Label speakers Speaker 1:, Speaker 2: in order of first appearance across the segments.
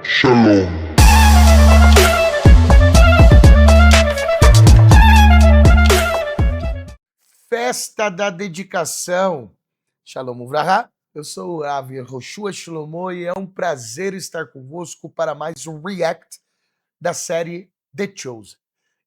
Speaker 1: Shalom.
Speaker 2: Festa da dedicação. Shalom Uvraha. Eu sou o Rav Yehoshua Shlomo e é um prazer estar convosco para mais um react da série The Chosen.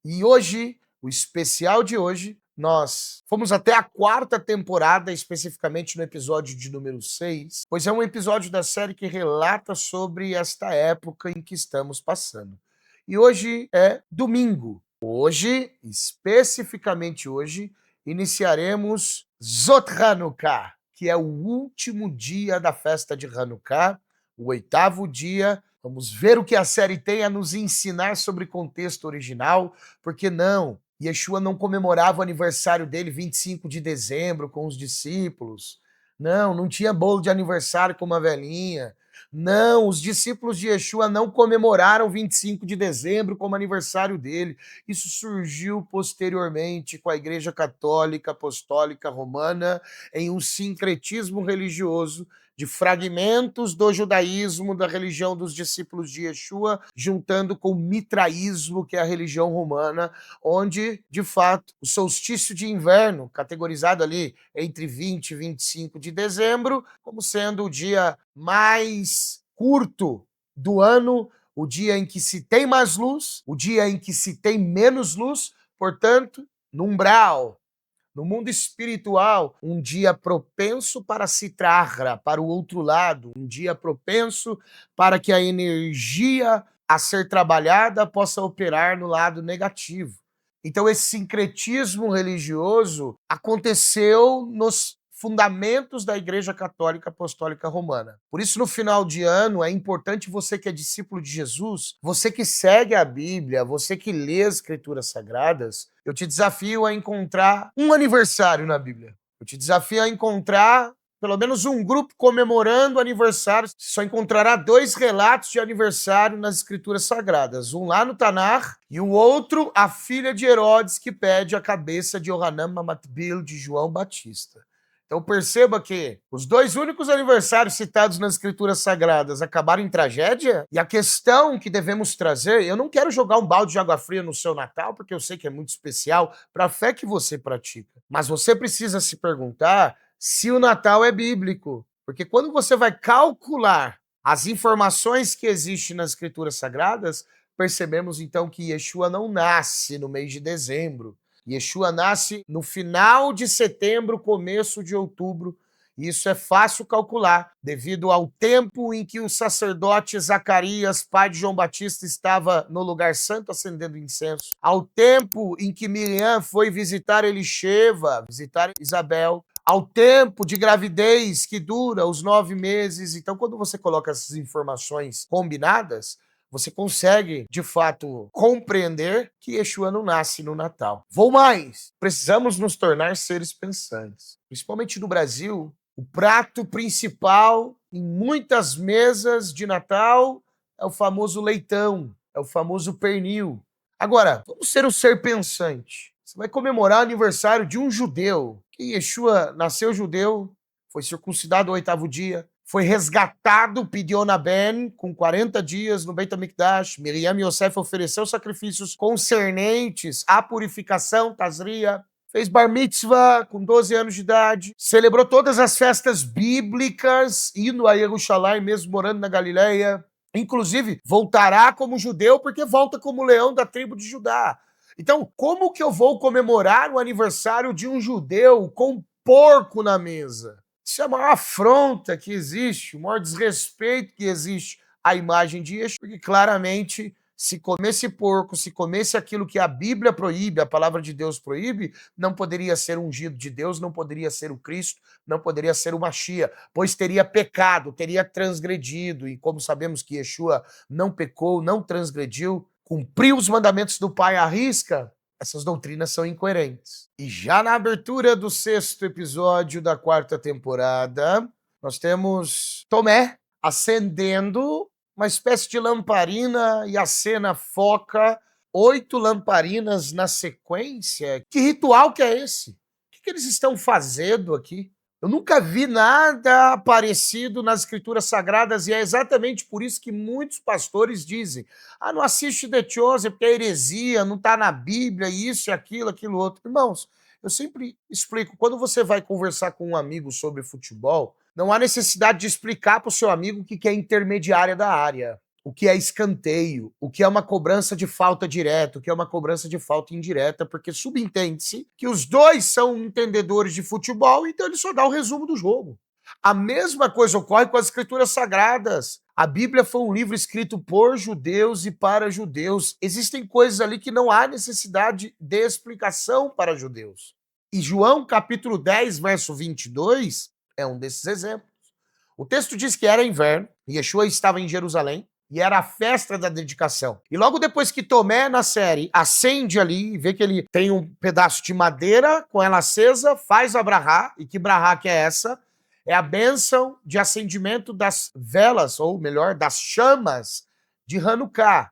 Speaker 2: E hoje, o especial de hoje, nós fomos até a quarta temporada, especificamente no episódio de número 6, pois é um episódio da série que relata sobre esta época em que estamos passando. E hoje é domingo. Hoje, especificamente hoje, iniciaremos Zot Hanukkah, que é o último dia da festa de Hanukkah, o oitavo dia. Vamos ver o que a série tem a nos ensinar sobre contexto original, porque não, Yeshua não comemorava o aniversário dele 25 de dezembro com os discípulos. Não tinha bolo de aniversário com uma velhinha. Não, os discípulos de Yeshua não comemoraram 25 de dezembro como aniversário dele. Isso surgiu posteriormente com a Igreja Católica Apostólica Romana em um sincretismo religioso de fragmentos do judaísmo, da religião dos discípulos de Yeshua, juntando com o mitraísmo, que é a religião romana, onde, de fato, o solstício de inverno, categorizado ali entre 20 e 25 de dezembro, como sendo o dia mais curto do ano, o dia em que se tem mais luz, o dia em que se tem menos luz, portanto, no umbral, no mundo espiritual, um dia propenso para citrahra, para o outro lado, um dia propenso para que a energia a ser trabalhada possa operar no lado negativo. Então, esse sincretismo religioso aconteceu nos fundamentos da Igreja Católica Apostólica Romana. Por isso, no final de ano, é importante você que é discípulo de Jesus, você que segue a Bíblia, você que lê as Escrituras Sagradas, eu te desafio a encontrar um aniversário na Bíblia. Eu te desafio a encontrar pelo menos um grupo comemorando aniversário. Você só encontrará 2 relatos de aniversário nas Escrituras Sagradas. Um lá no Tanar e o outro, a filha de Herodes, que pede a cabeça de Yohanan Mamatbil, de João Batista. Então perceba que os 2 únicos aniversários citados nas Escrituras Sagradas acabaram em tragédia, e a questão que devemos trazer, eu não quero jogar um balde de água fria no seu Natal, porque eu sei que é muito especial para a fé que você pratica, mas você precisa se perguntar se o Natal é bíblico, porque quando você vai calcular as informações que existem nas Escrituras Sagradas, percebemos então que Yeshua não nasce no mês de dezembro. Yeshua nasce no final de setembro, começo de outubro. E isso é fácil calcular, devido ao tempo em que o sacerdote Zacarias, pai de João Batista, estava no lugar santo acendendo incenso, ao tempo em que Miriam foi visitar Elisheva, visitar Isabel, ao tempo de gravidez que dura os 9 meses. Então, quando você coloca essas informações combinadas, você consegue, de fato, compreender que Yeshua não nasce no Natal. Vou mais! Precisamos nos tornar seres pensantes. Principalmente no Brasil, o prato principal em muitas mesas de Natal é o famoso leitão, é o famoso pernil. Agora, vamos ser um ser pensante. Você vai comemorar o aniversário de um judeu, que Yeshua nasceu judeu, foi circuncidado ao 8º dia, foi resgatado, Pidyon Ben, com 40 dias no Beit HaMikdash. Miriam e Yosef ofereceu sacrifícios concernentes à purificação, Tazria. Fez bar mitzvah com 12 anos de idade. Celebrou todas as festas bíblicas, indo a Jerusalém, mesmo morando na Galileia. Inclusive, voltará como judeu, porque volta como leão da tribo de Judá. Então, como que eu vou comemorar o aniversário de um judeu com porco na mesa? Isso é a maior afronta que existe, o maior desrespeito que existe à imagem de Yeshua, porque claramente, se comesse porco, se comesse aquilo que a Bíblia proíbe, a palavra de Deus proíbe, não poderia ser ungido de Deus, não poderia ser o Cristo, não poderia ser o Mashiach, pois teria pecado, teria transgredido, e como sabemos que Yeshua não pecou, não transgrediu, cumpriu os mandamentos do Pai à risca, essas doutrinas são incoerentes. E já na abertura do 6º episódio da 4ª temporada, nós temos Tomé acendendo uma espécie de lamparina e a cena foca 8 lamparinas na sequência. Que ritual que é esse? O que eles estão fazendo aqui? Eu nunca vi nada parecido nas escrituras sagradas e é exatamente por isso que muitos pastores dizem: "Ah, não assiste The Chosen porque é heresia, não está na Bíblia, isso e aquilo, aquilo outro". Irmãos, eu sempre explico, quando você vai conversar com um amigo sobre futebol, não há necessidade de explicar para o seu amigo o que é intermediária da área, o que é escanteio, o que é uma cobrança de falta direta, o que é uma cobrança de falta indireta, porque subentende-se que os dois são entendedores de futebol, então ele só dá o resumo do jogo. A mesma coisa ocorre com as escrituras sagradas. A Bíblia foi um livro escrito por judeus e para judeus. Existem coisas ali que não há necessidade de explicação para judeus. E João capítulo 10, verso 22, é um desses exemplos. O texto diz que era inverno, Yeshua estava em Jerusalém, e era a festa da dedicação. E logo depois que Tomé, na série, acende ali, vê que ele tem um pedaço de madeira com ela acesa, faz a brahá, e que brahá que é essa? É a bênção de acendimento das velas, ou melhor, das chamas de Hanukkah.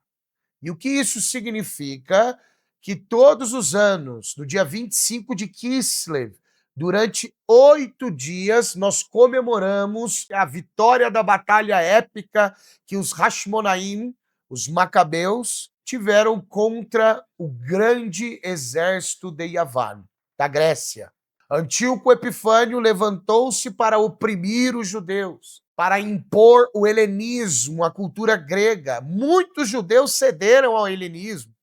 Speaker 2: E o que isso significa? Que todos os anos, no dia 25 de Kislev, durante 8 dias, nós comemoramos a vitória da batalha épica que os Hashmonaim, os Macabeus, tiveram contra o grande exército de Yavan, da Grécia. Antíoco Epifânio levantou-se para oprimir os judeus, para impor o helenismo, a cultura grega. Muitos judeus cederam ao helenismo,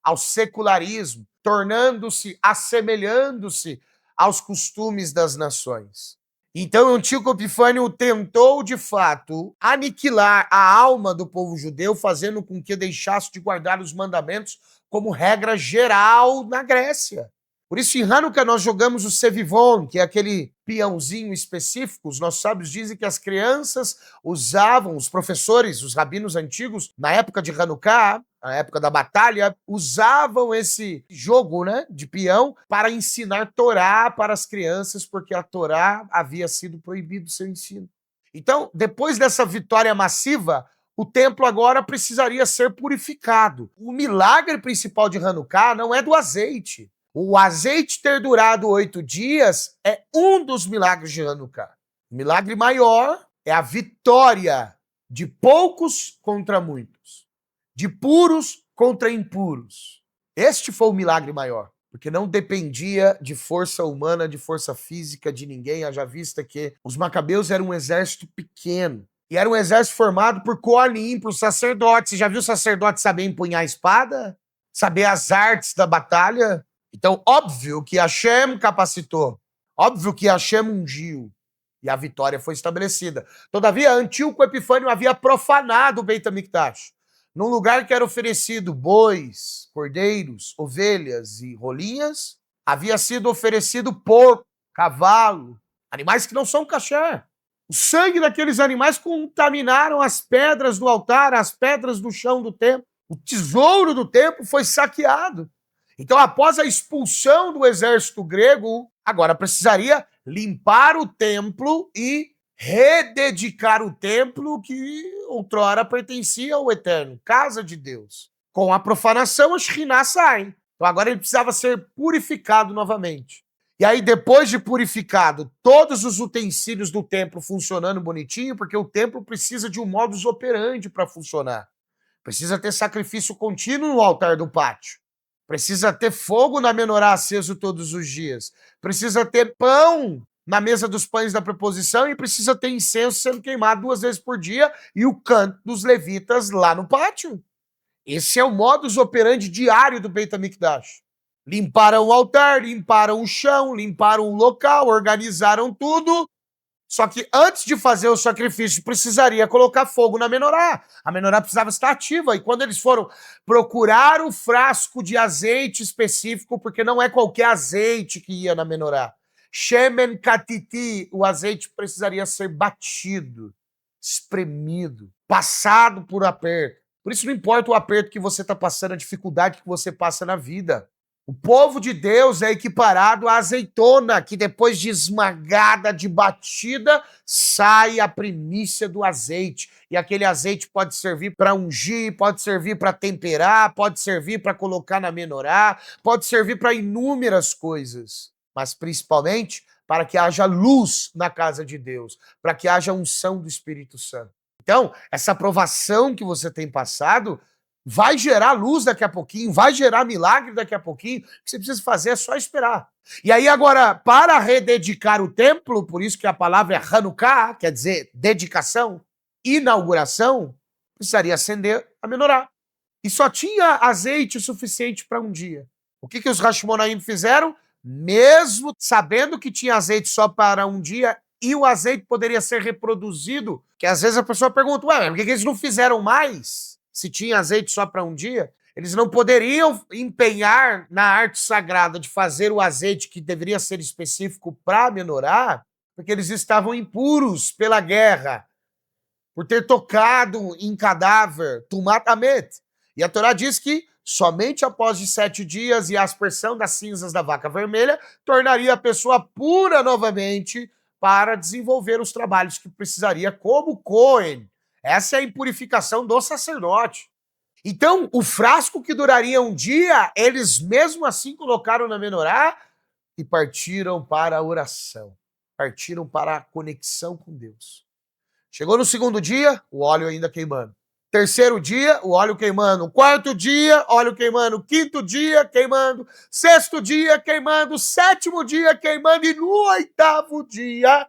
Speaker 2: ao secularismo, tornando-se, assemelhando-se aos costumes das nações. Então, Antíoco Epifânio tentou, de fato, aniquilar a alma do povo judeu, fazendo com que deixasse de guardar os mandamentos como regra geral na Grécia. Por isso, em Hanukkah, nós jogamos o Sevivon, que é aquele peãozinho específico. Os nossos sábios dizem que as crianças usavam, os professores, os rabinos antigos, na época de Hanukkah, na época da batalha, usavam esse jogo, né, de peão para ensinar Torá para as crianças, porque a Torá havia sido proibido o seu ensino. Então, depois dessa vitória massiva, o templo agora precisaria ser purificado. O milagre principal de Hanukkah não é do azeite. O azeite ter durado 8 dias é um dos milagres de Hanukkah. O milagre maior é a vitória de poucos contra muitos, de puros contra impuros. Este foi o milagre maior, porque não dependia de força humana, de força física de ninguém, haja vista que os macabeus eram um exército pequeno. E era um exército formado por Koanim, por sacerdotes. Você já viu sacerdote saber empunhar a espada? Saber as artes da batalha? Então, óbvio que Hashem capacitou, óbvio que Hashem ungiu, e a vitória foi estabelecida. Todavia, Antíoco Epifânio havia profanado o Beit HaMikdash, num lugar que era oferecido bois, cordeiros, ovelhas e rolinhas, havia sido oferecido porco, cavalo, animais que não são kasher. O sangue daqueles animais contaminaram as pedras do altar, as pedras do chão do templo. O tesouro do templo foi saqueado. Então, após a expulsão do exército grego, agora precisaria limpar o templo e rededicar o templo que outrora pertencia ao Eterno, casa de Deus. Com a profanação, a Shekhinah sai. Então, agora ele precisava ser purificado novamente. E aí, depois de purificado, todos os utensílios do templo funcionando bonitinho, porque o templo precisa de um modus operandi para funcionar. Precisa ter sacrifício contínuo no altar do pátio. Precisa ter fogo na menorá aceso todos os dias. Precisa ter pão na mesa dos pães da preposição e precisa ter incenso sendo queimado 2 vezes por dia e o canto dos levitas lá no pátio. Esse é o modus operandi diário do Beit HaMikdash. Limparam o altar, limparam o chão, limparam o local, organizaram tudo. Só que antes de fazer o sacrifício, precisaria colocar fogo na menorá. A menorá precisava estar ativa. E quando eles foram procurar o frasco de azeite específico, porque não é qualquer azeite que ia na menorá. Shemen katiti, o azeite precisaria ser batido, espremido, passado por aperto. Por isso não importa o aperto que você está passando, a dificuldade que você passa na vida. O povo de Deus é equiparado à azeitona, que depois de esmagada, de batida, sai a primícia do azeite. E aquele azeite pode servir para ungir, pode servir para temperar, pode servir para colocar na menorá, pode servir para inúmeras coisas. Mas principalmente para que haja luz na casa de Deus, para que haja unção do Espírito Santo. Então, essa provação que você tem passado vai gerar luz daqui a pouquinho, vai gerar milagre daqui a pouquinho. O que você precisa fazer é só esperar. E aí agora, para rededicar o templo, por isso que a palavra é Hanukkah, quer dizer dedicação, inauguração, precisaria acender a menorá. E só tinha azeite suficiente para um dia. O que os Hashmonaim fizeram? Mesmo sabendo que tinha azeite só para um dia e o azeite poderia ser reproduzido, que às vezes a pessoa pergunta, ué, por que eles não fizeram mais se tinha azeite só para um dia? Eles não poderiam empenhar na arte sagrada de fazer o azeite que deveria ser específico para a menorá, porque eles estavam impuros pela guerra, por ter tocado em cadáver, tumat amet. E a Torá diz que somente após de 7 dias e a aspersão das cinzas da vaca vermelha tornaria a pessoa pura novamente para desenvolver os trabalhos que precisaria como Cohen. Essa é a impurificação do sacerdote. Então, o frasco que duraria um dia, eles mesmo assim colocaram na menorá e partiram para a oração. Partiram para a conexão com Deus. Chegou no segundo dia, o óleo ainda queimando. Terceiro dia, o óleo queimando. Quarto dia, óleo queimando. Quinto dia, queimando. Sexto dia, queimando. Sétimo dia, queimando. E no oitavo dia,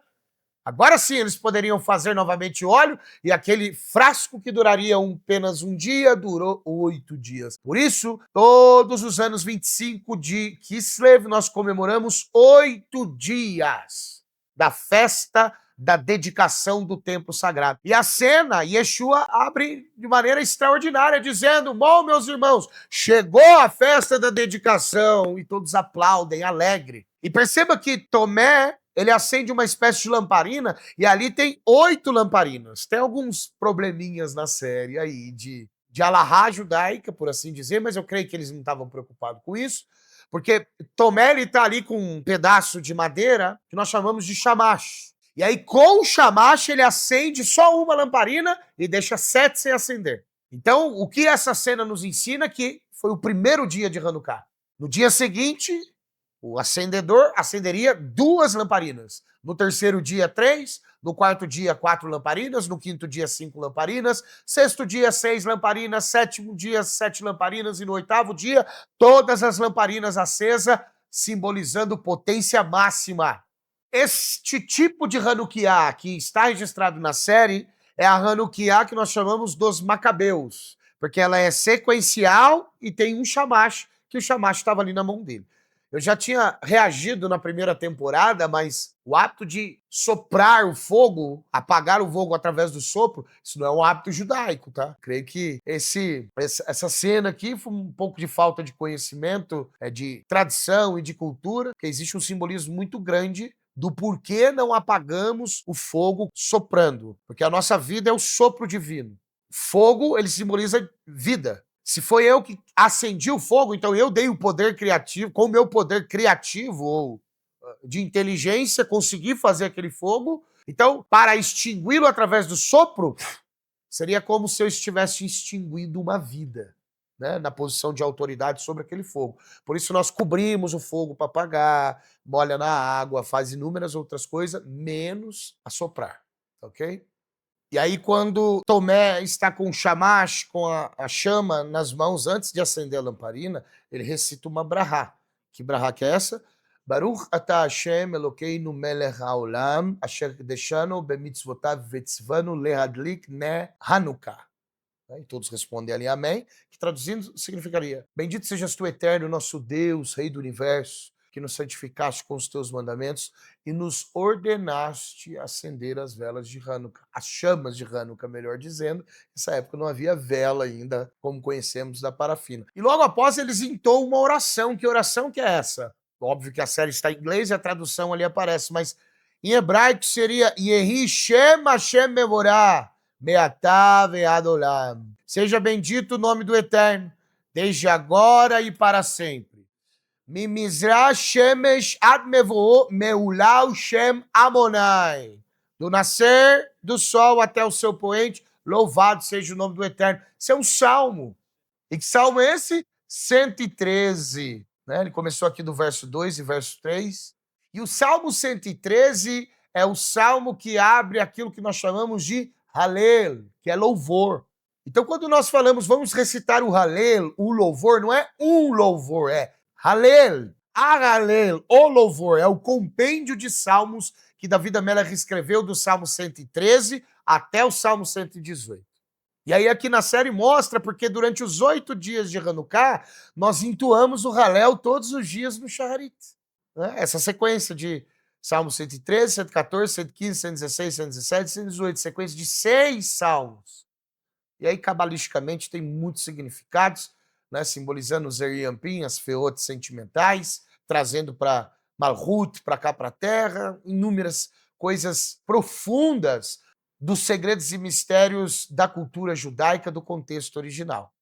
Speaker 2: agora sim eles poderiam fazer novamente óleo. E aquele frasco que duraria apenas um dia, durou 8 dias. Por isso, todos os anos 25 de Kislev, nós comemoramos 8 dias da festa da dedicação do templo sagrado. E a cena, Yeshua abre de maneira extraordinária, dizendo, bom, meus irmãos, chegou a festa da dedicação, e todos aplaudem, alegre. E perceba que Tomé, ele acende uma espécie de lamparina, e ali tem 8 lamparinas. Tem alguns probleminhas na série aí, de alahá judaica, por assim dizer, mas eu creio que eles não estavam preocupados com isso, porque Tomé, ele está ali com um pedaço de madeira, que nós chamamos de shamash. E aí, com o shamash, ele acende só uma lamparina e deixa 7 sem acender. Então, o que essa cena nos ensina? Que foi o primeiro dia de Hanukkah. No dia seguinte, o acendedor acenderia 2 lamparinas. No terceiro dia, 3. No quarto dia, 4 lamparinas. No quinto dia, 5 lamparinas. Sexto dia, 6 lamparinas. Sétimo dia, 7 lamparinas. E no oitavo dia, todas as lamparinas acesas, simbolizando potência máxima. Este tipo de Hanukkah que está registrado na série é a Hanukkah que nós chamamos dos Macabeus, porque ela é sequencial e tem um shamash, que o shamash estava ali na mão dele. Eu já tinha reagido na primeira temporada, mas o hábito de soprar o fogo, apagar o fogo através do sopro, isso não é um hábito judaico, tá? Creio que essa cena aqui foi um pouco de falta de conhecimento, de tradição e de cultura, porque existe um simbolismo muito grande do porquê não apagamos o fogo soprando. Porque a nossa vida é o sopro divino. Fogo, ele simboliza vida. Se foi eu que acendi o fogo, então eu dei o poder criativo, com o meu poder criativo ou de inteligência, consegui fazer aquele fogo. Então, para extingui-lo através do sopro, seria como se eu estivesse extinguindo uma vida, né, na posição de autoridade sobre aquele fogo. Por isso nós cobrimos o fogo para apagar, molha na água, faz inúmeras outras coisas, menos assoprar, ok? E aí quando Tomé está com o shamash, com a chama nas mãos, antes de acender a lamparina, ele recita uma brahá. Que brahá que é essa? Baruch ata Hashem Elokeinu melech haolam, asher kedeshanu bemitzvotav vetzvanu lehadlik ne Hanukkah. E todos respondem ali amém, que traduzindo significaria, bendito sejas tu eterno, nosso Deus, Rei do Universo, que nos santificaste com os teus mandamentos e nos ordenaste acender as velas de Hanukkah, as chamas de Hanukkah, melhor dizendo. Nessa época não havia vela ainda, como conhecemos da parafina. E logo após eles entoam uma oração. Que oração que é essa? Óbvio que a série está em inglês e a tradução ali aparece, mas em hebraico seria Yehi Shem Hashem Mevorah, Beatá ve'ad olam. Seja bendito o nome do Eterno, desde agora e para sempre. Mimizra shemesh ad meulau shem Amonai. Do nascer do sol até o seu poente, louvado seja o nome do Eterno. Isso é um salmo. E que salmo é esse? 113. Né? Ele começou aqui do verso 2 e verso 3. E o Salmo 113 é o salmo que abre aquilo que nós chamamos de Halel, que é louvor. Então, quando nós falamos vamos recitar o Halel, o louvor, não é um louvor, é Halel, a Halel, o louvor, é o compêndio de salmos que David Amelech escreveu do Salmo 113 até o Salmo 118. E aí aqui na série mostra porque durante os 8 dias de Hanukkah, nós entoamos o Halel todos os dias no Shacharit. Né? Essa sequência de Salmo 113, 114, 115, 116, 117, 118, sequência de 6 salmos. E aí, cabalisticamente, tem muitos significados, né? Simbolizando os Eriampim, as feotes sentimentais, trazendo para Malhut, para cá, para a terra, inúmeras coisas profundas dos segredos e mistérios da cultura judaica do contexto original.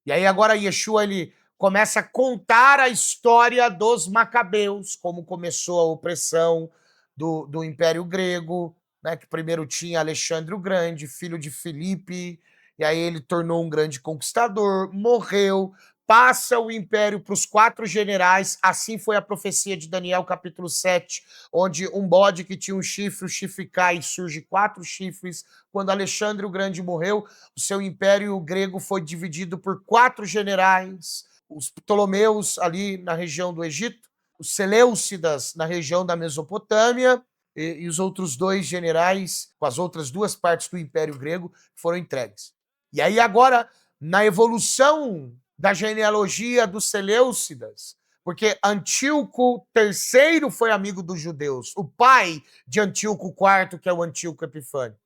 Speaker 2: E aí agora Yeshua ele começa a contar a história dos macabeus, como começou a opressão do Império Grego, né, que primeiro tinha Alexandre o Grande, filho de Filipe, e aí ele tornou um grande conquistador, morreu, passa o império para os 4 generais, assim foi a profecia de Daniel capítulo 7, onde um bode que tinha um chifre, o chifre cai e surge 4 chifres. Quando Alexandre o Grande morreu, o seu império grego foi dividido por 4 generais, os Ptolomeus ali na região do Egito, os Seleucidas na região da Mesopotâmia, e os outros 2 generais, com as outras 2 partes do Império Grego, foram entregues. E aí agora, na evolução da genealogia dos Seleucidas, porque Antíoco III foi amigo dos judeus, o pai de Antíoco IV, que é o Antíoco Epifânio.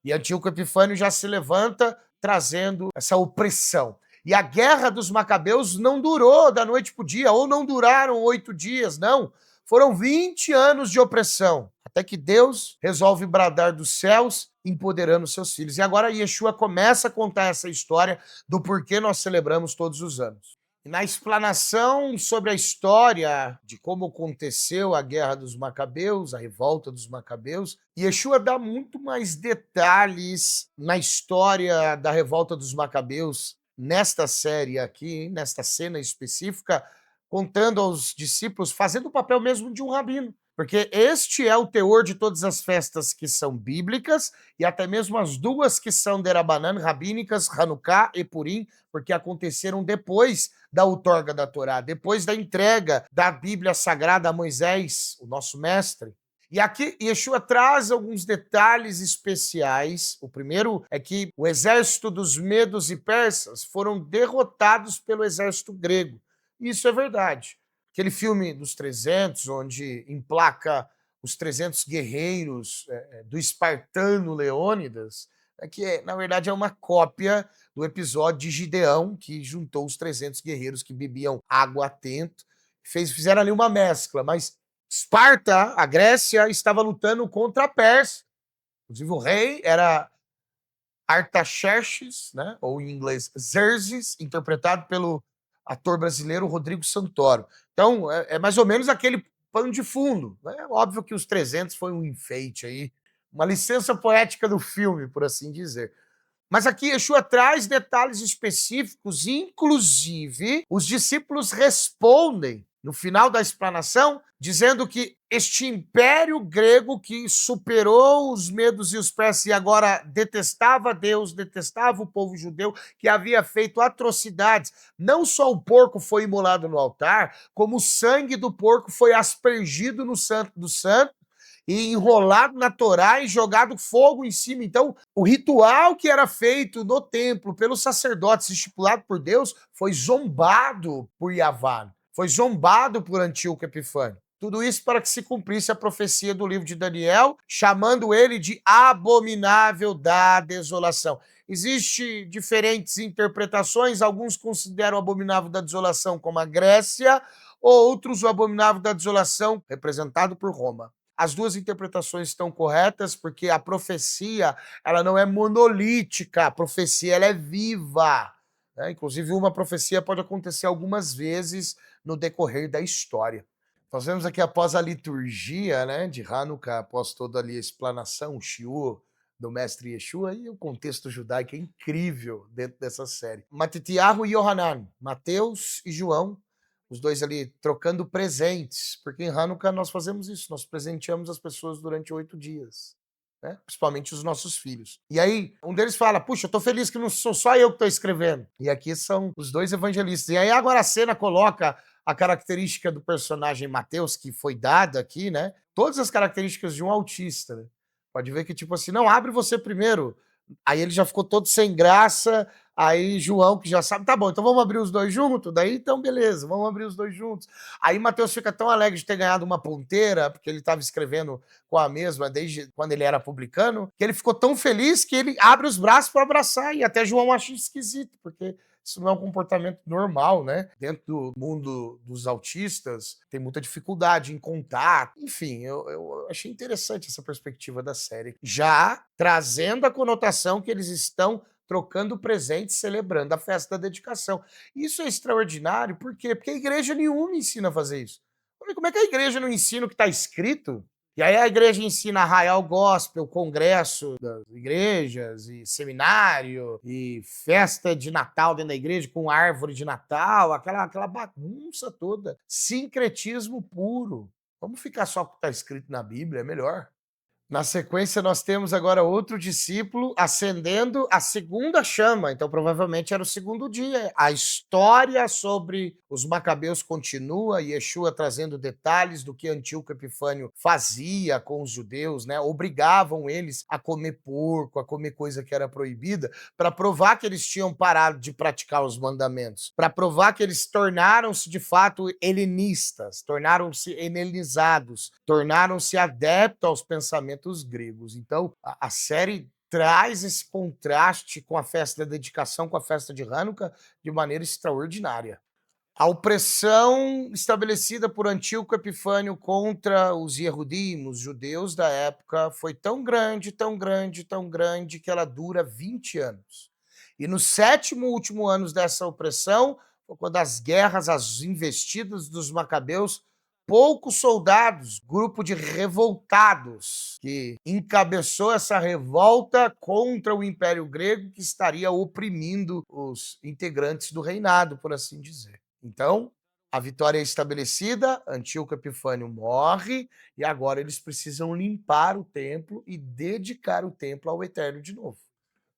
Speaker 2: E Antíoco Epifânio já se levanta trazendo essa opressão. E a guerra dos macabeus não durou da noite para o dia, ou não duraram 8 dias, não. Foram 20 anos de opressão, até que Deus resolve bradar dos céus, empoderando seus filhos. E agora Yeshua começa a contar essa história do porquê nós celebramos todos os anos. E na explanação sobre a história de como aconteceu a guerra dos macabeus, a revolta dos macabeus, Yeshua dá muito mais detalhes na história da revolta dos macabeus nesta série aqui, nesta cena específica, contando aos discípulos, fazendo o papel mesmo de um rabino. Porque este é o teor de todas as festas que são bíblicas e até mesmo as 2 que são derabanan, rabínicas, Hanukkah e Purim, porque aconteceram depois da outorga da Torá, depois da entrega da Bíblia Sagrada a Moisés, o nosso mestre. E aqui Yeshua traz alguns detalhes especiais. O primeiro é que o exército dos medos e persas foram derrotados pelo exército grego. Isso é verdade. Aquele filme dos 300, onde emplaca os 300 guerreiros do espartano Leônidas, que na verdade é uma cópia do episódio de Gideão, que juntou os 300 guerreiros que bebiam água a tento, fizeram ali uma mescla, mas Esparta, a Grécia, estava lutando contra a Pérsia. Inclusive o rei era Artaxerxes, né? Ou em inglês Xerxes, interpretado pelo ator brasileiro Rodrigo Santoro. Então, é mais ou menos aquele pano de fundo. Né? Óbvio que os 300 foi um enfeite aí, uma licença poética do filme, por assim dizer. Mas aqui Yeshua traz detalhes específicos, inclusive os discípulos respondem no final da explanação, dizendo que este império grego que superou os medos e os persas e agora detestava Deus, detestava o povo judeu, que havia feito atrocidades. Não só o porco foi imolado no altar, como o sangue do porco foi aspergido no Santo dos Santos, e enrolado na Torá e jogado fogo em cima. Então, o ritual que era feito no templo pelos sacerdotes, estipulado por Deus, foi zombado por Yavan, foi zombado por Antíoco Epifânio. Tudo isso para que se cumprisse a profecia do livro de Daniel, chamando ele de abominável da desolação. Existem diferentes interpretações, alguns consideram o abominável da desolação como a Grécia, outros o abominável da desolação representado por Roma. As 2 interpretações estão corretas, porque a profecia ela não é monolítica, a profecia ela é viva. Né? Inclusive, uma profecia pode acontecer algumas vezes no decorrer da história. Nós vemos aqui após a liturgia, né, de Hanukkah, após toda ali a explanação, o shiur do mestre Yeshua, e o contexto judaico é incrível dentro dessa série. Matitiyahu e Yohanan, Mateus e João, os dois ali trocando presentes, porque em Hanukkah nós fazemos isso, nós presenteamos as pessoas durante 8 dias, né? Principalmente os nossos filhos. E aí, um deles fala: puxa, eu tô feliz que não sou só eu que tô escrevendo. E aqui são os dois evangelistas. E aí agora a cena coloca a característica do personagem Mateus, que foi dada aqui, né? Todas as características de um autista, né? Pode ver que, tipo assim, não, abre você primeiro. Aí ele já ficou todo sem graça. Aí João, que já sabe, tá bom, então vamos abrir os dois juntos? Daí, então, beleza, vamos abrir os dois juntos. Aí Mateus fica tão alegre de ter ganhado uma ponteira, porque ele estava escrevendo com a mesma desde quando ele era publicano, que ele ficou tão feliz que ele abre os braços para abraçar. E até João acha esquisito, porque isso não é um comportamento normal, né? Dentro do mundo dos autistas, tem muita dificuldade em contato. Enfim, eu achei interessante essa perspectiva da série. Já trazendo a conotação que eles estão trocando presentes, celebrando a festa da dedicação. Isso é extraordinário, por quê? Porque a igreja nenhuma ensina a fazer isso. Como é que a igreja não ensina o que está escrito? E aí a igreja ensina Arraial Gospel, congresso das igrejas, e seminário, e festa de Natal dentro da igreja com árvore de Natal, aquela bagunça toda. Sincretismo puro. Vamos ficar só com o que está escrito na Bíblia, é melhor. Na sequência, nós temos agora outro discípulo acendendo a segunda chama. Então, provavelmente era o segundo dia. A história sobre os macabeus continua, Yeshua trazendo detalhes do que Antíoco Epifânio fazia com os judeus, né? Obrigavam eles a comer porco, a comer coisa que era proibida, para provar que eles tinham parado de praticar os mandamentos, para provar que eles tornaram-se de fato helenistas, tornaram-se helenizados, tornaram-se adeptos aos pensamentos gregos. Então, a série traz esse contraste com a festa da dedicação, com a festa de Hanukkah, de maneira extraordinária. A opressão estabelecida por Antíoco Epifânio contra os Yehudim, os judeus da época, foi tão grande, tão grande, tão grande, que ela dura 20 anos. E no 7º último ano dessa opressão, foi quando as guerras, as investidas dos macabeus, poucos soldados, grupo de revoltados, que encabeçou essa revolta contra o Império Grego, que estaria oprimindo os integrantes do reinado, por assim dizer. Então, a vitória é estabelecida, Antíoco Epifânio morre, e agora eles precisam limpar o templo e dedicar o templo ao Eterno de novo.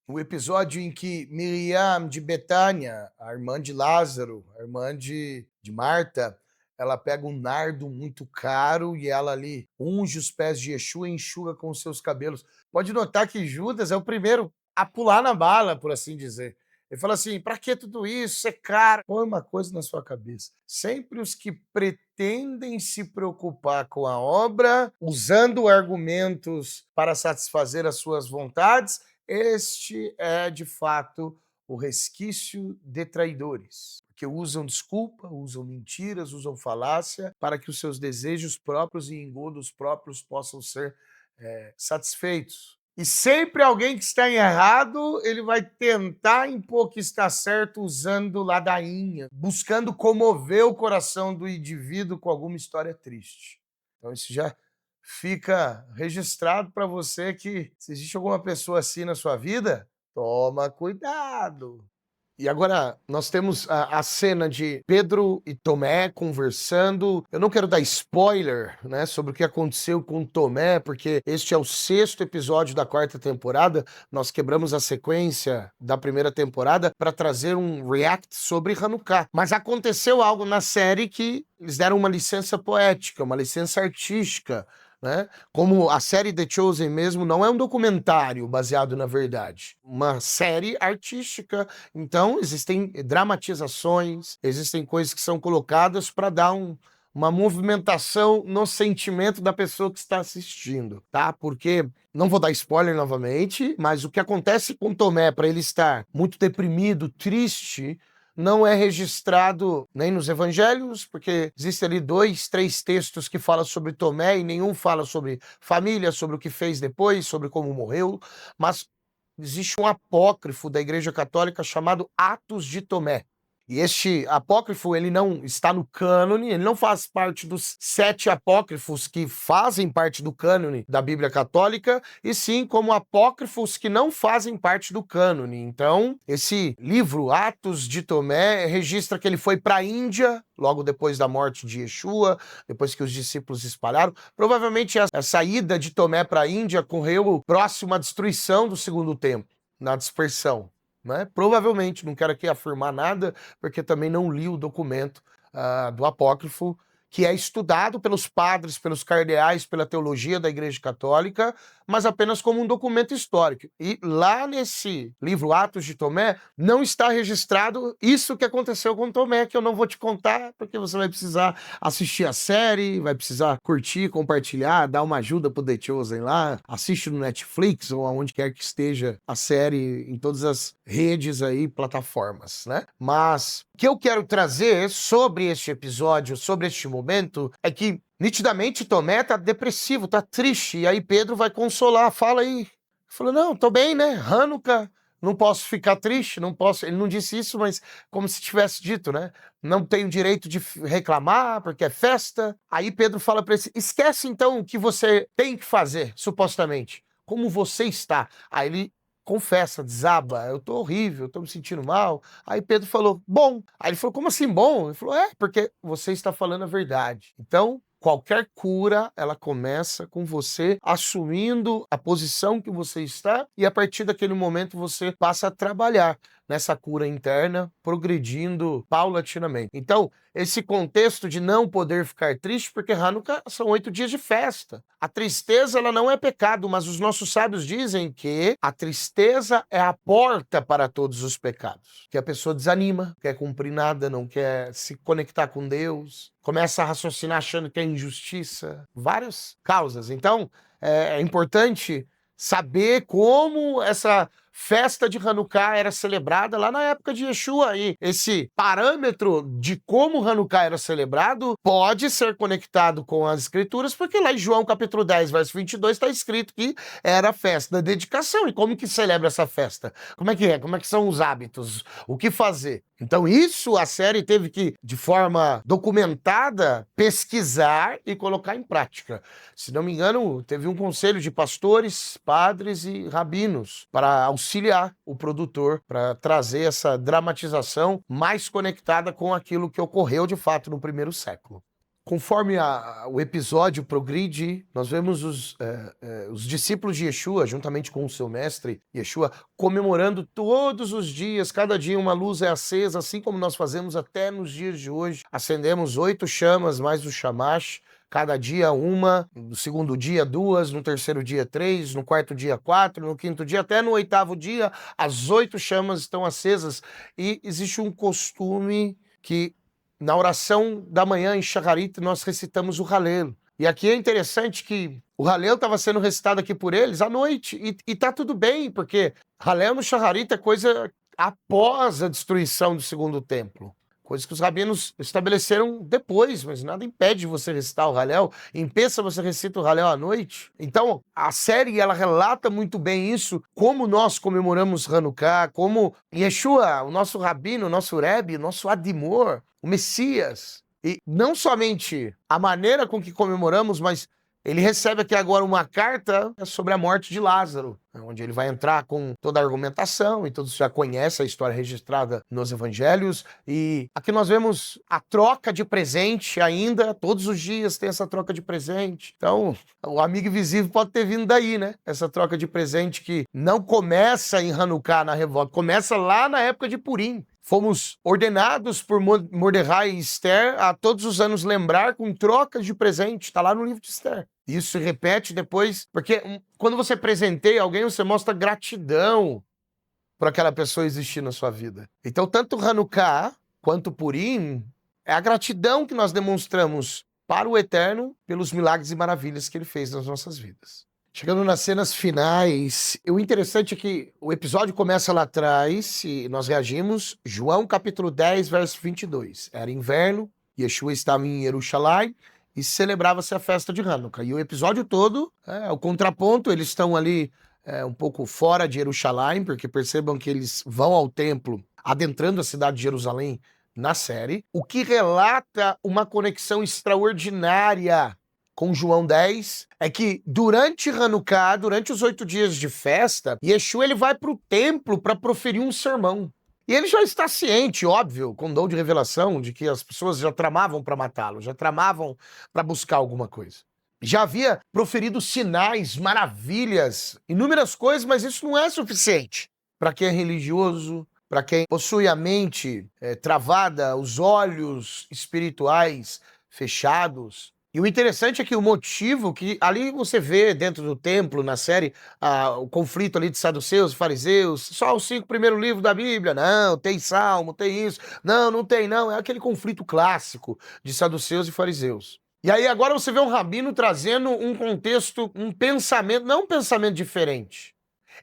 Speaker 2: O episódio em que Miriam de Betânia, a irmã de Lázaro, a irmã de Marta, ela pega um nardo muito caro e ela ali unge os pés de Yeshua e enxuga com os seus cabelos. Pode notar que Judas é o primeiro a pular na bala, por assim dizer. Ele fala assim: para que tudo isso? Isso é caro. Põe uma coisa na sua cabeça. Sempre os que pretendem se preocupar com a obra, usando argumentos para satisfazer as suas vontades, este é, de fato, o resquício de traidores, que usam desculpa, usam mentiras, usam falácia para que os seus desejos próprios e engodos próprios possam ser satisfeitos. E sempre alguém que está em errado, ele vai tentar impor que está certo usando ladainha, buscando comover o coração do indivíduo com alguma história triste. Então isso já fica registrado para você que, se existe alguma pessoa assim na sua vida, toma cuidado. E agora nós temos a cena de Pedro e Tomé conversando. Eu não quero dar spoiler, né, sobre o que aconteceu com Tomé, porque este é o 6º episódio da 4ª temporada. Nós quebramos a sequência da primeira temporada para trazer um react sobre Hanukkah. Mas aconteceu algo na série que eles deram uma licença poética, uma licença artística, né? Como a série The Chosen mesmo não é um documentário baseado na verdade, uma série artística. Então existem dramatizações, existem coisas que são colocadas para dar uma movimentação no sentimento da pessoa que está assistindo, tá? Porque, não vou dar spoiler novamente, mas o que acontece com Tomé, para ele estar muito deprimido, triste, não é registrado nem nos evangelhos, porque existem ali 2, 3 textos que falam sobre Tomé e nenhum fala sobre família, sobre o que fez depois, sobre como morreu, mas existe um apócrifo da Igreja Católica chamado Atos de Tomé. E este apócrifo, ele não está no cânone, ele não faz parte dos 7 apócrifos que fazem parte do cânone da Bíblia Católica, e sim como apócrifos que não fazem parte do cânone. Então, esse livro, Atos de Tomé, registra que ele foi para a Índia, logo depois da morte de Yeshua, depois que os discípulos se espalharam. Provavelmente a saída de Tomé para a Índia ocorreu próximo à destruição do segundo templo, na dispersão. Né? Provavelmente, não quero aqui afirmar nada, porque também não li o documento do apócrifo, que é estudado pelos padres, pelos cardeais, pela teologia da Igreja Católica, mas apenas como um documento histórico. E lá nesse livro Atos de Tomé, não está registrado isso que aconteceu com Tomé, que eu não vou te contar, porque você vai precisar assistir a série, vai precisar curtir, compartilhar, dar uma ajuda pro The Chosen lá, assiste no Netflix ou aonde quer que esteja a série, em todas as redes aí, plataformas, né? Mas o que eu quero trazer sobre este episódio, sobre este momento, é que nitidamente Tomé tá depressivo, tá triste, e aí Pedro vai consolar, fala aí. Ele falou, não, tô bem, né? Hanukkah, não posso ficar triste, não posso. Ele não disse isso, mas como se tivesse dito, né? Não tenho direito de reclamar, porque é festa. Aí Pedro fala para ele, esquece então o que você tem que fazer, supostamente. Como você está. Aí ele confessa, desaba, eu tô horrível, eu tô me sentindo mal. Aí Pedro falou, bom. Aí ele falou, como assim bom? Ele falou, porque você está falando a verdade. Então, qualquer cura, ela começa com você assumindo a posição que você está e a partir daquele momento você passa a trabalhar nessa cura interna, progredindo paulatinamente. Então, esse contexto de não poder ficar triste, porque Hanukkah são 8 dias de festa. A tristeza, ela não é pecado, mas os nossos sábios dizem que a tristeza é a porta para todos os pecados. Que a pessoa desanima, quer cumprir nada, não quer se conectar com Deus, começa a raciocinar achando que é injustiça, várias causas. Então, é importante saber como essa festa de Hanukkah era celebrada lá na época de Yeshua. E esse parâmetro de como Hanukkah era celebrado pode ser conectado com as escrituras, porque lá em João capítulo 10, verso 22, está escrito que era a festa da dedicação. E como que celebra essa festa? Como é que é? Como é que são os hábitos? O que fazer? Então isso a série teve que, de forma documentada, pesquisar e colocar em prática. Se não me engano, teve um conselho de pastores, padres e rabinos para auxiliar o produtor, para trazer essa dramatização mais conectada com aquilo que ocorreu de fato no primeiro século. Conforme o episódio progride, nós vemos os discípulos de Yeshua, juntamente com o seu mestre, Yeshua, comemorando todos os dias, cada dia uma luz é acesa, assim como nós fazemos até nos dias de hoje. Acendemos 8 chamas, mais o shamash, cada dia uma, no segundo dia 2, no terceiro dia 3, no quarto dia 4, no quinto dia, até no 8º dia, as 8 chamas estão acesas. E existe um costume que na oração da manhã em Shacharit nós recitamos o Halel. E aqui é interessante que o Halel estava sendo recitado aqui por eles à noite. E tá tudo bem, porque Halel no Shacharit é coisa após a destruição do segundo templo. Coisa que os rabinos estabeleceram depois, mas nada impede você recitar o Halel. Em Pêssah você recita o Halel à noite. Então, a série ela relata muito bem isso, como nós comemoramos Hanukkah, como Yeshua, o nosso rabino, o nosso Rebbe, o nosso Adimor, o Messias. E não somente a maneira com que comemoramos, mas ele recebe aqui agora uma carta sobre a morte de Lázaro, onde ele vai entrar com toda a argumentação, e todos já conhecem a história registrada nos evangelhos. E aqui nós vemos a troca de presente ainda, todos os dias tem essa troca de presente. Então, o amigo invisível pode ter vindo daí, né? Essa troca de presente que não começa em Hanukkah, na revolta, começa lá na época de Purim. Fomos ordenados por Mordecai e Esther a todos os anos lembrar com trocas de presente. Está lá no livro de Esther. Isso se repete depois, porque quando você presenteia alguém, você mostra gratidão por aquela pessoa existir na sua vida. Então, tanto Hanukkah quanto Purim é a gratidão que nós demonstramos para o Eterno pelos milagres e maravilhas que ele fez nas nossas vidas. Chegando nas cenas finais, o interessante é que o episódio começa lá atrás e nós reagimos. João capítulo 10, verso 22. Era inverno, Yeshua estava em Jerusalém e celebrava-se a festa de Hanukkah. E o episódio todo, o contraponto, eles estão ali um pouco fora de Jerusalém, porque percebam que eles vão ao templo, adentrando a cidade de Jerusalém na série, o que relata uma conexão extraordinária com João 10, é que durante Hanukkah, durante os 8 dias de festa, Yeshua ele vai para o templo para proferir um sermão. E ele já está ciente, óbvio, com dom de revelação, de que as pessoas já tramavam para matá-lo, já tramavam para buscar alguma coisa. Já havia proferido sinais, maravilhas, inúmeras coisas, mas isso não é suficiente para quem é religioso, para quem possui a mente travada, os olhos espirituais fechados. E o interessante é que o motivo que ali você vê dentro do templo, na série, o conflito ali de saduceus e fariseus, só os 5 primeiros livros da Bíblia, não, tem Salmo, tem isso, não, não tem não, é aquele conflito clássico de saduceus e fariseus. E aí agora você vê um rabino trazendo um contexto, um pensamento, não um pensamento diferente,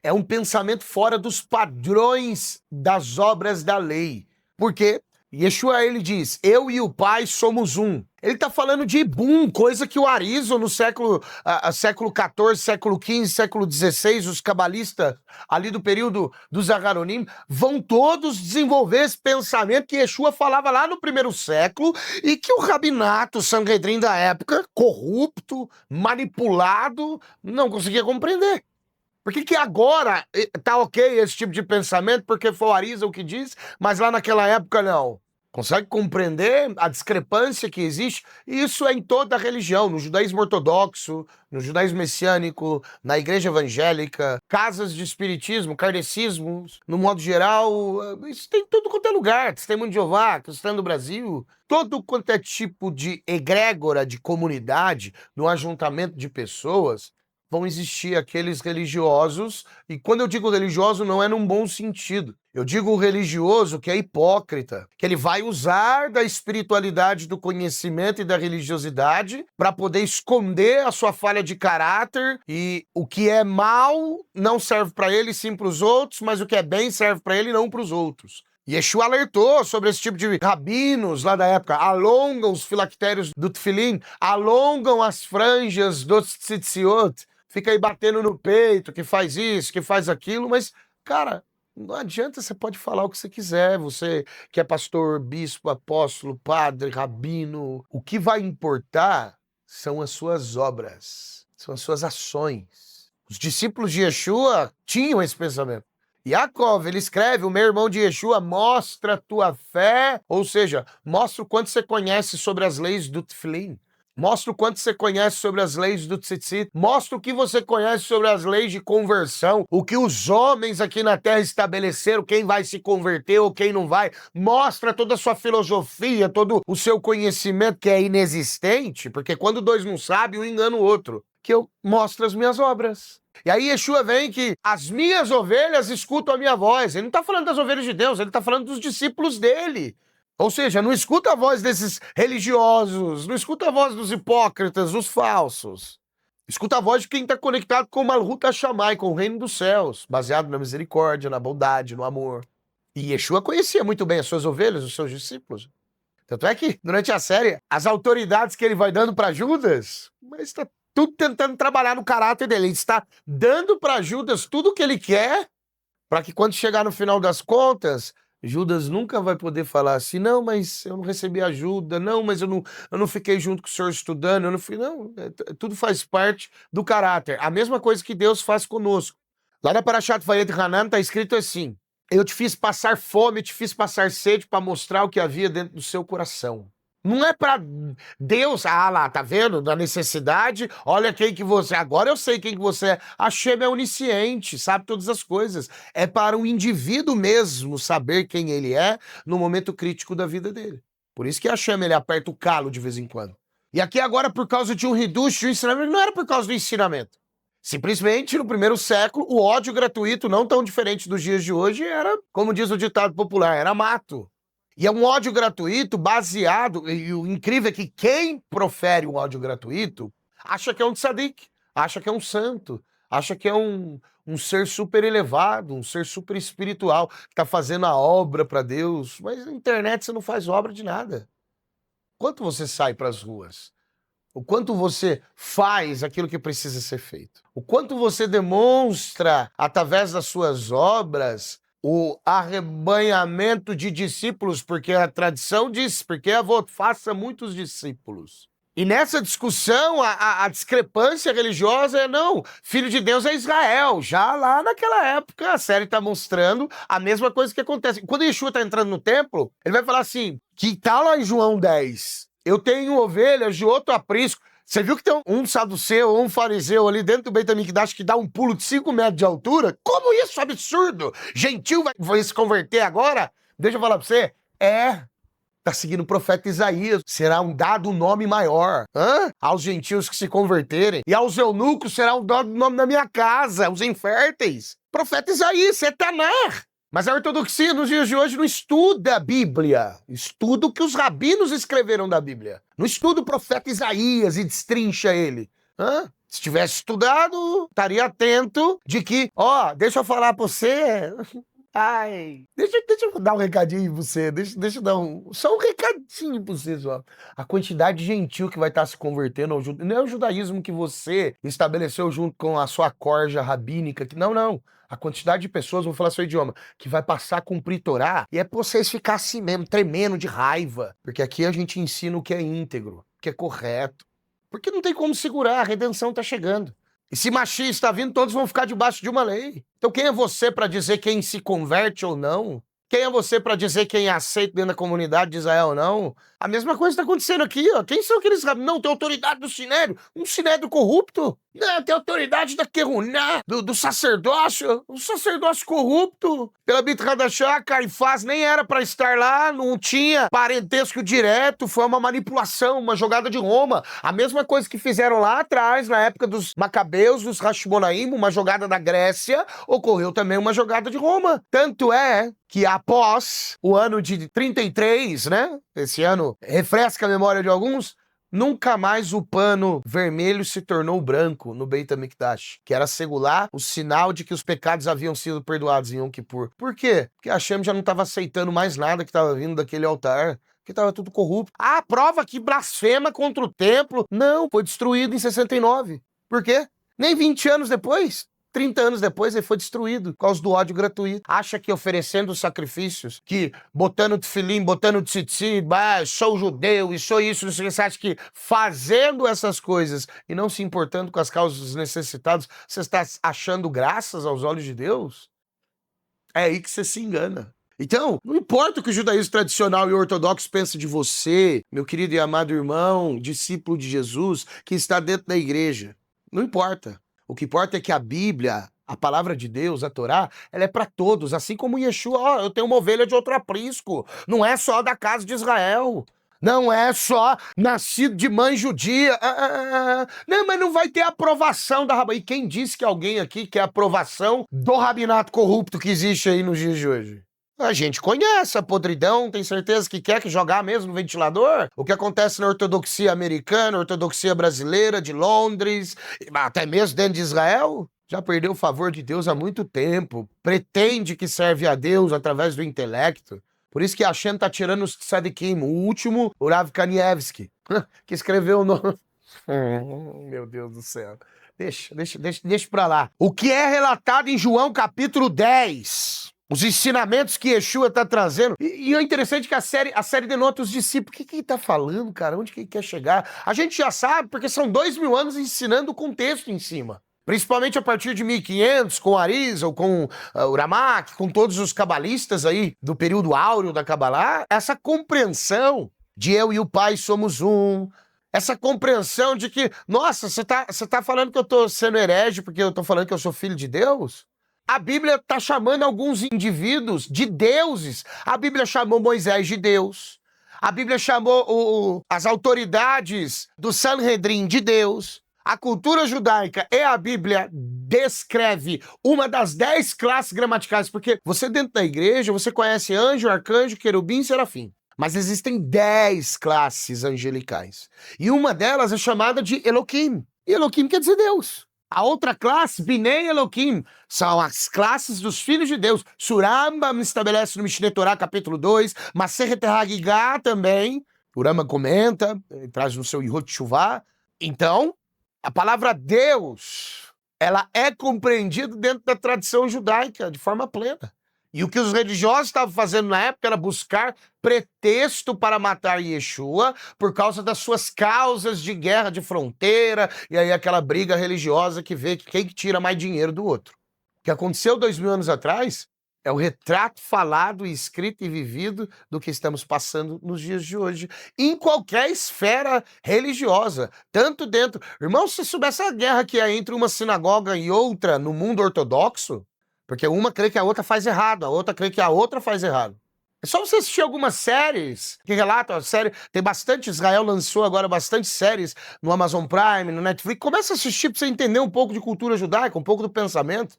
Speaker 2: é um pensamento fora dos padrões das obras da lei. Por quê? Yeshua, ele diz, eu e o Pai somos um. Ele está falando de Ibum, coisa que o Arizal no século XIV, século XV, século XVI, os cabalistas ali do período dos Aharonim, vão todos desenvolver esse pensamento que Yeshua falava lá no primeiro século e que o rabinato, o Sanhedrin da época, corrupto, manipulado, não conseguia compreender. Por que agora tá ok esse tipo de pensamento? Porque foi o Arizal que diz, mas lá naquela época não. Consegue compreender a discrepância que existe? Isso é em toda a religião, no judaísmo ortodoxo, no judaísmo messiânico, na igreja evangélica, casas de espiritismo, kardecismo, no modo geral, isso tem tudo quanto é lugar, Testemunho de Jeová, Cristão do Brasil, todo quanto é tipo de egrégora, de comunidade, no ajuntamento de pessoas, vão existir aqueles religiosos, e quando eu digo religioso não é num bom sentido. Eu digo o religioso que é hipócrita, que ele vai usar da espiritualidade, do conhecimento e da religiosidade para poder esconder a sua falha de caráter, e o que é mal não serve para ele, sim para os outros, mas o que é bem serve para ele, não para os outros. Yeshua alertou sobre esse tipo de rabinos lá da época, alongam os filactérios do tefilim, alongam as franjas dos tzitziot, fica aí batendo no peito, que faz isso, que faz aquilo, mas, cara, não adianta, você pode falar o que você quiser, você que é pastor, bispo, apóstolo, padre, rabino, o que vai importar são as suas obras, são as suas ações. Os discípulos de Yeshua tinham esse pensamento. Yaakov, ele escreve, o meu irmão de Yeshua, mostra a tua fé, ou seja, mostra o quanto você conhece sobre as leis do tefilim. Mostra o quanto você conhece sobre as leis do tzitzit. Mostra o que você conhece sobre as leis de conversão. O que os homens aqui na terra estabeleceram, quem vai se converter ou quem não vai. Mostra toda a sua filosofia, todo o seu conhecimento que é inexistente, porque quando dois não sabem, um engana o outro. Que eu mostro as minhas obras. E aí Yeshua vem que as minhas ovelhas escutam a minha voz. Ele não está falando das ovelhas de Deus, ele está falando dos discípulos dele. Ou seja, não escuta a voz desses religiosos, não escuta a voz dos hipócritas, dos falsos. Escuta a voz de quem está conectado com o Malhut HaShamayim, com o reino dos céus, baseado na misericórdia, na bondade, no amor. E Yeshua conhecia muito bem as suas ovelhas, os seus discípulos. Tanto é que, durante a série, as autoridades que ele vai dando para Judas, mas está tudo tentando trabalhar no caráter dele. Ele está dando para Judas tudo o que ele quer, para que quando chegar no final das contas, Judas nunca vai poder falar assim, não, mas eu não recebi ajuda, não, mas eu não fiquei junto com o senhor estudando, eu não fui, não, tudo faz parte do caráter. A mesma coisa que Deus faz conosco. Lá na Parashat Vayet Hanan está escrito assim, eu te fiz passar fome, te fiz passar sede para mostrar o que havia dentro do seu coração. Não é para Deus, lá, tá vendo? Da necessidade, olha quem que você é. Agora eu sei quem que você é. Hashem é onisciente, sabe todas as coisas. É para um indivíduo mesmo saber quem ele é no momento crítico da vida dele. Por isso que Hashem, ele aperta o calo de vez em quando. E aqui agora, por causa de um hidush, de um ensinamento, não era por causa do ensinamento. Simplesmente, no primeiro século, o ódio gratuito, não tão diferente dos dias de hoje, era, como diz o ditado popular, era mato. E é um ódio gratuito baseado, e o incrível é que quem profere um ódio gratuito acha que é um tzadik, acha que é um santo, acha que é um ser super elevado, um ser super espiritual, que está fazendo a obra para Deus. Mas na internet você não faz obra de nada. Quanto você sai para as ruas? O quanto você faz aquilo que precisa ser feito? O quanto você demonstra, através das suas obras, o arrebanhamento de discípulos, porque a tradição diz, porque avô, faça muitos discípulos. E nessa discussão, a discrepância religiosa é não, filho de Deus é Israel. Já lá naquela época, a série está mostrando a mesma coisa que acontece. Quando Yeshua está entrando no templo, ele vai falar assim, que tá lá em João 10, eu tenho ovelhas de outro aprisco. Você viu que tem um saduceu ou um fariseu ali dentro do Beit HaMikdash que dá um pulo de 5 metros de altura? Como isso? Absurdo! Gentil vai se converter agora? Deixa eu falar pra você. Tá seguindo o profeta Isaías. Será um dado nome maior aos gentios que se converterem. E aos eunucos será um dado nome na minha casa, os inférteis. Profeta Isaías, é Tanar. Mas a ortodoxia nos dias de hoje não estuda a Bíblia. Estuda o que os rabinos escreveram da Bíblia. Não estuda o profeta Isaías e destrincha ele. Se tivesse estudado, estaria atento de que, deixa eu falar pra você... Ai, deixa eu dar um recadinho pra você, deixa eu dar só um recadinho pra você, só. A quantidade de gentil que vai estar se convertendo ao judaísmo, não é o judaísmo que você estabeleceu junto com a sua corja rabínica, não. A quantidade de pessoas, vou falar seu idioma, que vai passar a cumprir Torá, e é pra vocês ficar assim mesmo, tremendo de raiva, porque aqui a gente ensina o que é íntegro, o que é correto, porque não tem como segurar, a redenção tá chegando. E se Mashiach está vindo, todos vão ficar debaixo de uma lei. Então quem é você para dizer quem se converte ou não? Quem é você para dizer quem é aceito dentro da comunidade de Israel ou não? A mesma coisa está acontecendo aqui, ó. Quem são aqueles rabinos? Não, tem autoridade do sinédrio. Um sinédrio corrupto? Não, tem autoridade da Keruná, do sacerdócio. Um sacerdócio corrupto. Pela Brit Hadashah, Caifás nem era para estar lá, não tinha parentesco direto, foi uma manipulação, uma jogada de Roma. A mesma coisa que fizeram lá atrás, na época dos Macabeus, dos Hashmonaim, uma jogada da Grécia, ocorreu também uma jogada de Roma. Tanto é que após o ano de 33, né? Esse ano refresca a memória de alguns, nunca mais o pano vermelho se tornou branco no Beit HaMikdash, que era segular o sinal de que os pecados haviam sido perdoados em Yom Kippur. Por quê? Porque Hashem já não estava aceitando mais nada que estava vindo daquele altar, que estava tudo corrupto. Prova que blasfema contra o templo. Não, foi destruído em 69. Por quê? Nem 20 anos depois. 30 anos depois ele foi destruído por causa do ódio gratuito. Acha que oferecendo sacrifícios, que botando tefilim, botando tzitzit, sou judeu e sou isso, você acha que fazendo essas coisas e não se importando com as causas dos necessitados, você está achando graças aos olhos de Deus? É aí que você se engana. Então, não importa o que o judaísmo tradicional e ortodoxo pensa de você, meu querido e amado irmão, discípulo de Jesus, que está dentro da igreja. Não importa. O que importa é que a Bíblia, a palavra de Deus, a Torá, ela é para todos, assim como Yeshua, eu tenho uma ovelha de outro aprisco, não é só da casa de Israel, não é só nascido de mãe judia, não, mas não vai ter aprovação da rabina. E quem disse que alguém aqui quer aprovação do rabinato corrupto que existe aí nos dias de hoje? A gente conhece a podridão, tem certeza que quer que jogar mesmo no ventilador? O que acontece na ortodoxia americana, ortodoxia brasileira, de Londres, até mesmo dentro de Israel? Já perdeu o favor de Deus há muito tempo. Pretende que serve a Deus através do intelecto. Por isso que Hashem tá tirando os tzadikim. O último, o Rav Kanievski, que escreveu o nome... Meu Deus do céu. Deixa pra lá. O que é relatado em João capítulo 10... Os ensinamentos que Yeshua está trazendo. E é interessante que a série denota os discípulos. O que ele está falando, cara? Onde que ele quer chegar? A gente já sabe, porque são 2000 anos ensinando o contexto em cima. Principalmente a partir de 1500, com Arizal, com o Ramak, com todos os cabalistas aí do período áureo da Kabbalah. Essa compreensão de eu e o Pai somos um. Essa compreensão de que, nossa, você tá falando que eu tô sendo herege porque eu tô falando que eu sou filho de Deus? A Bíblia está chamando alguns indivíduos de deuses. A Bíblia chamou Moisés de Deus. A Bíblia chamou as autoridades do Sanhedrin de Deus. A cultura judaica e a Bíblia descreve uma das 10 classes gramaticais, porque você dentro da igreja, você conhece anjo, arcanjo, querubim e serafim. Mas existem 10 classes angelicais. E uma delas é chamada de Elohim. E Elohim quer dizer Deus. A outra classe, Binei Elohim, são as classes dos filhos de Deus. Surambam estabelece no Mishneh Torah, capítulo 2, Masechet Hagigah também. O Rama comenta, traz no seu Yehud Shuvah. Então, a palavra Deus, ela é compreendida dentro da tradição judaica de forma plena. E o que os religiosos estavam fazendo na época era buscar pretexto para matar Yeshua por causa das suas causas de guerra de fronteira e aí aquela briga religiosa que vê quem que tira mais dinheiro do outro. O que aconteceu 2000 anos atrás é o retrato falado, escrito e vivido do que estamos passando nos dias de hoje, em qualquer esfera religiosa, tanto dentro... Irmão, se soubesse a guerra que é entre uma sinagoga e outra no mundo ortodoxo, porque uma crê que a outra faz errado, a outra crê que a outra faz errado. É só você assistir algumas séries que relatam a série. Tem bastante, Israel lançou agora bastante séries no Amazon Prime, no Netflix. Começa a assistir para você entender um pouco de cultura judaica, um pouco do pensamento.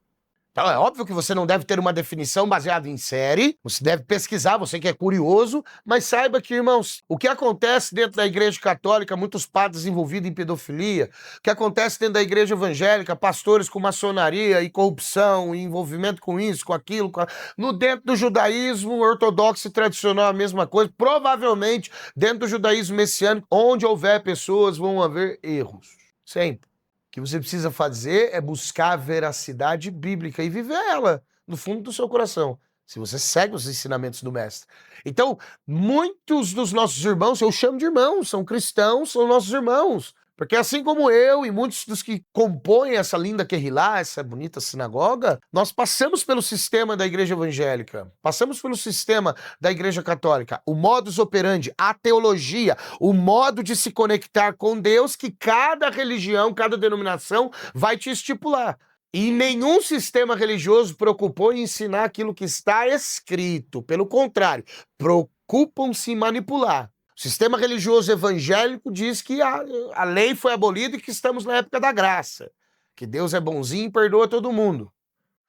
Speaker 2: Então é óbvio que você não deve ter uma definição baseada em série, você deve pesquisar, você que é curioso, mas saiba que, irmãos, o que acontece dentro da igreja católica, muitos padres envolvidos em pedofilia, o que acontece dentro da igreja evangélica, pastores com maçonaria e corrupção, e envolvimento com isso, com aquilo, no dentro do judaísmo ortodoxo e tradicional a mesma coisa, provavelmente dentro do judaísmo messiânico, onde houver pessoas, vão haver erros, sempre. O que você precisa fazer é buscar a veracidade bíblica e viver ela no fundo do seu coração, se você segue os ensinamentos do mestre. Então, muitos dos nossos irmãos, eu chamo de irmãos, são cristãos, são nossos irmãos. Porque assim como eu e muitos dos que compõem essa linda Querrilá, essa bonita sinagoga, nós passamos pelo sistema da igreja evangélica, passamos pelo sistema da igreja católica, o modus operandi, a teologia, o modo de se conectar com Deus que cada religião, cada denominação vai te estipular. E nenhum sistema religioso preocupou em ensinar aquilo que está escrito. Pelo contrário, preocupam-se em manipular. O sistema religioso evangélico diz que a lei foi abolida e que estamos na época da graça, que Deus é bonzinho e perdoa todo mundo.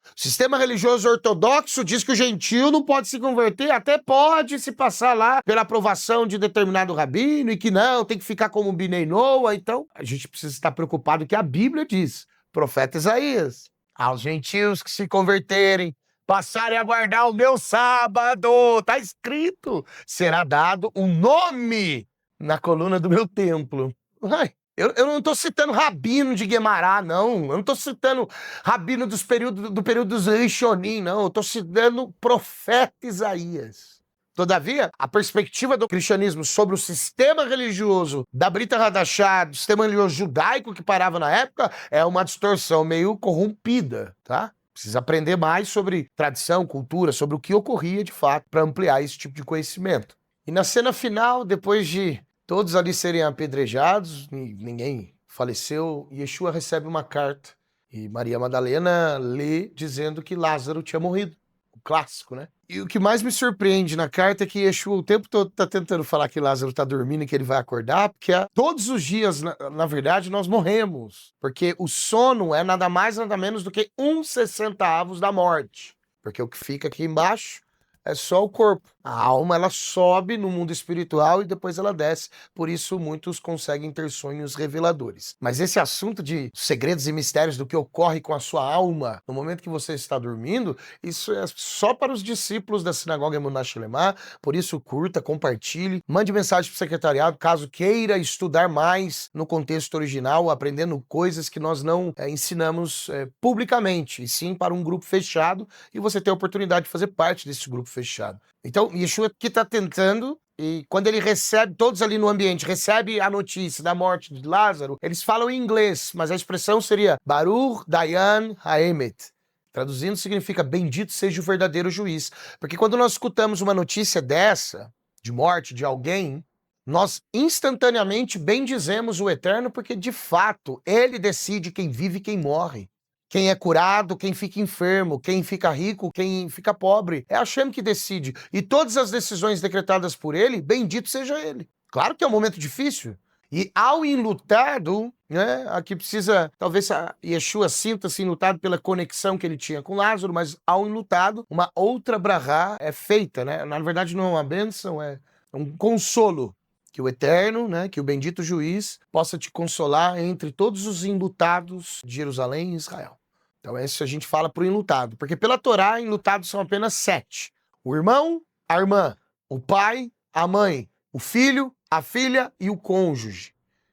Speaker 2: O sistema religioso ortodoxo diz que o gentio não pode se converter, até pode se passar lá pela aprovação de determinado rabino e que não, tem que ficar como Binei Noa. Então, a gente precisa estar preocupado que a Bíblia diz, profeta Isaías, aos gentios que se converterem, passarem a guardar o meu sábado, tá escrito, será dado um nome na coluna do meu templo. Ai, eu não estou citando Rabino de Guemará, não. Eu não estou citando Rabino do período dos Rishonim, não. Eu estou citando profeta Isaías. Todavia, a perspectiva do cristianismo sobre o sistema religioso da Brita Hadashah, do sistema religioso judaico que parava na época, é uma distorção meio corrompida, tá? Precisa aprender mais sobre tradição, cultura, sobre o que ocorria de fato, para ampliar esse tipo de conhecimento. E na cena final, depois de todos ali serem apedrejados, ninguém faleceu, Yeshua recebe uma carta. E Maria Madalena lê dizendo que Lázaro tinha morrido. O clássico, né? E o que mais me surpreende na carta é que Yeshua o tempo todo está tentando falar que Lázaro está dormindo e que ele vai acordar, porque todos os dias, na verdade, nós morremos. Porque o sono é nada mais, nada menos do que 1/60 da morte. Porque o que fica aqui embaixo é só o corpo. A alma, ela sobe no mundo espiritual e depois ela desce. Por isso, muitos conseguem ter sonhos reveladores. Mas esse assunto de segredos e mistérios do que ocorre com a sua alma no momento que você está dormindo, isso é só para os discípulos da Sinagoga Emuná Shelemá. Por isso, curta, compartilhe, mande mensagem para o secretariado, caso queira estudar mais no contexto original, aprendendo coisas que nós não ensinamos publicamente, e sim para um grupo fechado, e você tem a oportunidade de fazer parte desse grupo fechado. Então, Yeshua que está tentando, e quando ele recebe, todos ali no ambiente, recebe a notícia da morte de Lázaro, eles falam em inglês, mas a expressão seria Baruch Dayan Haemet. Traduzindo, significa bendito seja o verdadeiro juiz. Porque quando nós escutamos uma notícia dessa, de morte de alguém, nós instantaneamente bendizemos o Eterno, porque de fato, ele decide quem vive e quem morre. Quem é curado, quem fica enfermo, quem fica rico, quem fica pobre. É Hashem que decide. E todas as decisões decretadas por ele, bendito seja ele. Claro que é um momento difícil. E ao enlutado, né, aqui precisa, talvez Yeshua sinta-se enlutado pela conexão que ele tinha com Lázaro, mas ao enlutado, uma outra brahá é feita, né? Na verdade não é uma bênção, é um consolo. Que o Eterno, né, que o bendito juiz, possa te consolar entre todos os enlutados de Jerusalém e Israel. Então isso a gente fala para o enlutado, porque pela Torá, enlutados são apenas 7. O irmão, a irmã, o pai, a mãe, o filho, a filha e o cônjuge.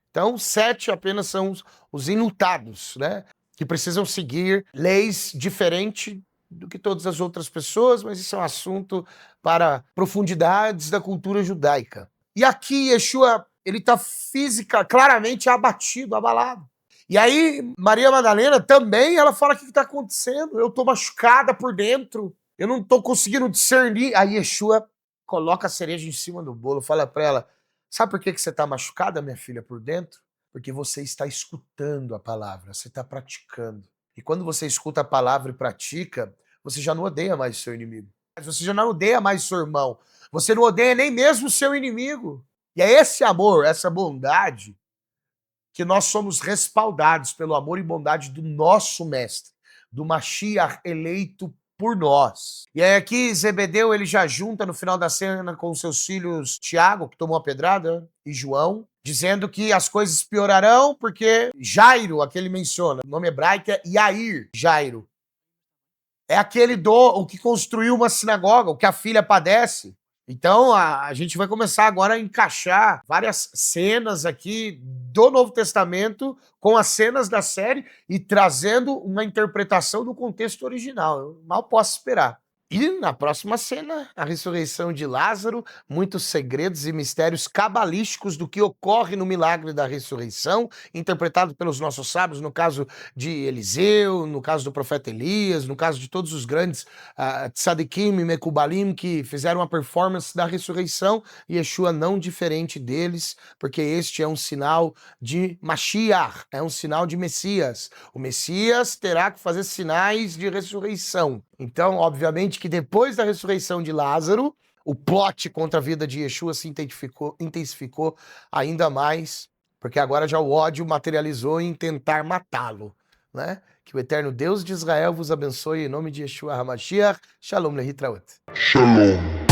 Speaker 2: Então 7 apenas são os enlutados, né, que precisam seguir leis diferentes do que todas as outras pessoas, mas isso é um assunto para profundidades da cultura judaica. E aqui Yeshua, ele está claramente abatido, abalado. E aí Maria Madalena também, ela fala: o que está acontecendo? Eu estou machucada por dentro, eu não estou conseguindo discernir. Aí Yeshua coloca a cereja em cima do bolo, fala para ela: sabe por que você está machucada, minha filha, por dentro? Porque você está escutando a palavra, você está praticando. E quando você escuta a palavra e pratica, você já não odeia mais o seu inimigo. Você já não odeia mais o seu irmão. Você não odeia nem mesmo o seu inimigo. E é esse amor, essa bondade, que nós somos respaldados pelo amor e bondade do nosso mestre, do Mashiach eleito por nós. E aí aqui Zebedeu, ele já junta no final da cena com seus filhos Tiago, que tomou a pedrada, e João, dizendo que as coisas piorarão porque Jairo, aquele menciona, o nome hebraico é Yair, Jairo. É aquele o que construiu uma sinagoga, o que a filha padece. Então a gente vai começar agora a encaixar várias cenas aqui do Novo Testamento com as cenas da série e trazendo uma interpretação do contexto original. Eu mal posso esperar. E na próxima cena, a ressurreição de Lázaro, muitos segredos e mistérios cabalísticos do que ocorre no milagre da ressurreição, interpretado pelos nossos sábios, no caso de Eliseu, no caso do profeta Elias, no caso de todos os grandes tzadikim e mekubalim que fizeram a performance da ressurreição, e Yeshua não diferente deles, porque este é um sinal de Mashiach, é um sinal de Messias. O Messias terá que fazer sinais de ressurreição. Então, obviamente que depois da ressurreição de Lázaro, o plot contra a vida de Yeshua se intensificou ainda mais, porque agora já o ódio materializou em tentar matá-lo, né? Que o eterno Deus de Israel vos abençoe em nome de Yeshua HaMashiach. Shalom lehitraot.
Speaker 1: Shalom.